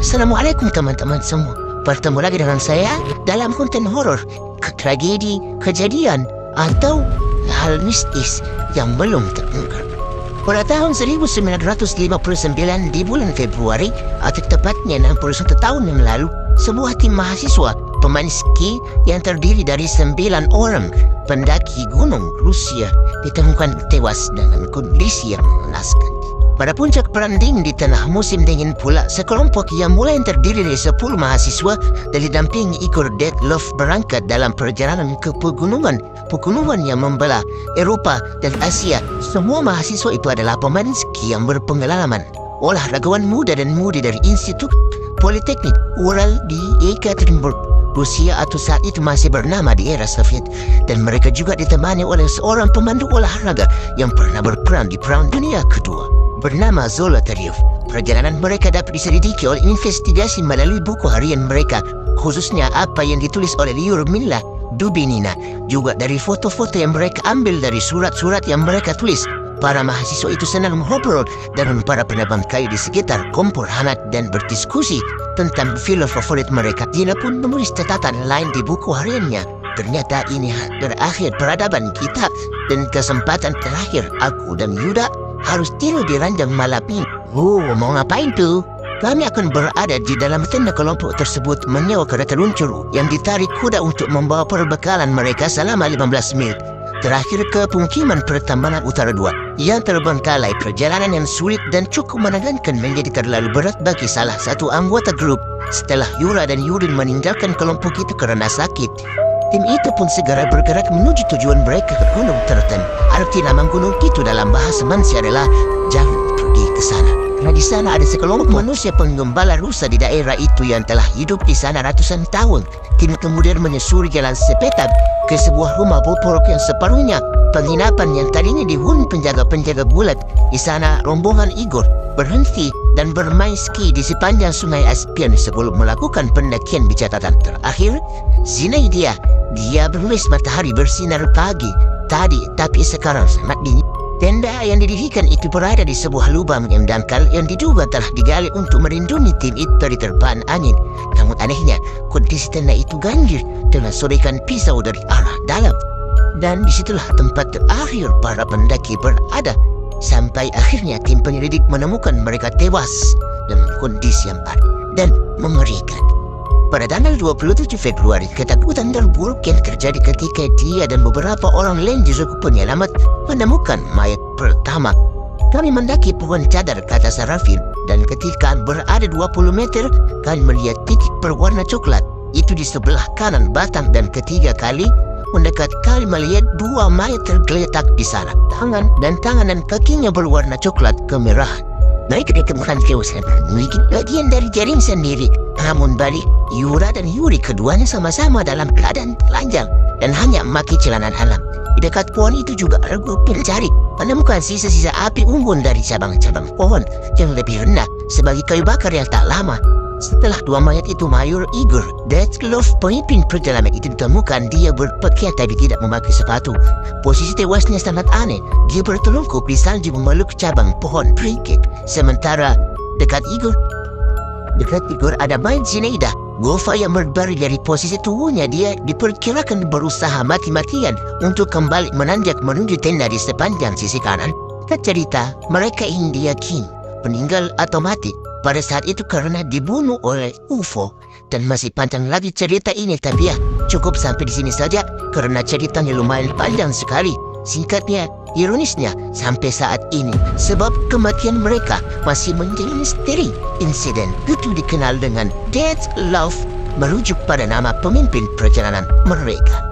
Assalamualaikum teman-teman semua. Bertemu lagi dengan saya dalam konten horor, tragedi, kejadian, atau hal mistis yang belum terungkap. Pada tahun 1959 di bulan Februari, atau tepatnya 61 tahun yang lalu, sebuah tim mahasiswa pemain ski yang terdiri dari 9 orang pendaki gunung Rusia ditemukan tewas dengan kondisi yang mengenaskan. Pada puncak peranding di tengah musim dingin pula, sekelompok yang mulai terdiri dari 10 mahasiswa dan didampingi Igor Dyatlov berangkat dalam perjalanan ke pegunungan yang membelah Eropa dan Asia. Semua mahasiswa itu adalah pemain ski yang berpengalaman, olahragawan muda dan mudi dari Institut Politeknik Ural di Yekaterinburg, Rusia, atau saat itu masih bernama di era Soviet, dan mereka juga ditemani oleh seorang pemandu olahraga yang pernah berperan di Perang Dunia Kedua bernama Zolotaryov. Perjalanan mereka dapat diselidiki oleh investigasi melalui buku harian mereka, khususnya apa yang ditulis oleh Lyudmila Dubinina, juga dari foto-foto yang mereka ambil dari surat-surat yang mereka tulis. Para mahasiswa itu senang mengobrol dengan para penebang kayu di sekitar kompor hangat dan berdiskusi tentang film favorit mereka. Dina pun menulis catatan lain di buku hariannya. Ternyata ini berakhir peradaban kita, dan kesempatan terakhir aku dan Yuda harus tidur di ranjang malam ini. Mau ngapain tuh? Kami akan berada di dalam tenda kelompok tersebut, menyewa kereta luncur yang ditarik kuda untuk membawa perbekalan mereka selama 15 mil. Terakhir ke pemukiman pertambangan Utara 2 yang terbengkalai. Perjalanan yang sulit dan cukup menegangkan menjadi terlalu berat bagi salah satu anggota grup. Setelah Yura dan Yurin meninggalkan kelompok itu karena sakit, tim itu pun segera bergerak menuju tujuan mereka ke gunung tertentu. Arti nama gunung itu dalam bahasa Mansi adalah jangan pergi ke sana. Karena di sana ada sekelompok manusia penggembala rusa di daerah itu yang telah hidup di sana ratusan tahun. Tim kemudian menyusuri jalan sepeta ke sebuah rumah bobrok yang separuhnya penginapan yang tadinya dihuni penjaga-penjaga bulat. Di sana rombongan Igor berhenti dan bermain ski di sepanjang sungai Aspian sebelum melakukan pendakian di catatan terakhir. Zinaidia, dia bernulis matahari bersinar pagi tadi, tapi sekarang sangat dingin. Tenda yang didirikan itu berada di sebuah lubang yang dangkal yang diduga telah digali untuk melindungi tim itu dari terpaan angin. Namun anehnya, kondisi tenda itu ganjil dengan sorekan pisau dari arah dalam. Dan disitulah tempat terakhir para pendaki berada, sampai akhirnya tim penyelidik menemukan mereka tewas dalam kondisi yang parah dan mengerikan. Pada tanggal 27 Februari, ketakutan terburuk yang terjadi ketika dia dan beberapa orang lain di suku penyelamat menemukan mayat pertama. Kami mendaki pohon cadar, kata Sarafil, dan ketika berada 20 meter, kami melihat titik berwarna coklat itu di sebelah kanan batang, dan ketiga kali mendekat kami melihat 2 mayat tergeletak di sana. Tangan dan kakinya berwarna coklat kemerahan. Mereka ditemukan tewas memiliki bagian dari jaring sendiri. Namun balik, Yura dan Yuri keduanya sama-sama dalam keadaan telanjang dan hanya memakai celana dalam. Di dekat pohon itu juga grup pencari menemukan sisa-sisa api unggun dari cabang-cabang pohon yang lebih rendah sebagai kayu bakar yang tak lama. Setelah 2 mayat itu, Mayor Igor Dyatlov, pemimpin perjalanan itu, ditemukan dia berpakaian tapi tidak memakai sepatu. Posisi tewasnya sangat aneh. Dia bertelungkup di salju memeluk cabang pohon priket. Sementara dekat Igor ada mayat Zinaida. Gofa yang berbaring dari posisi tubuhnya, dia diperkirakan berusaha mati-matian untuk kembali menanjak menuju tenda di sepanjang sisi kanan. Cerita mereka ini diyakini meninggal atau mati pada saat itu karena dibunuh oleh UFO. Dan masih panjang lagi cerita ini, tapi ya cukup sampai di sini saja karena ceritanya lumayan panjang sekali. Singkatnya, ironisnya, sampai saat ini sebab kematian mereka masih menjadi misteri. Insiden itu dikenal dengan Dyatlov, merujuk pada nama pemimpin perjalanan mereka.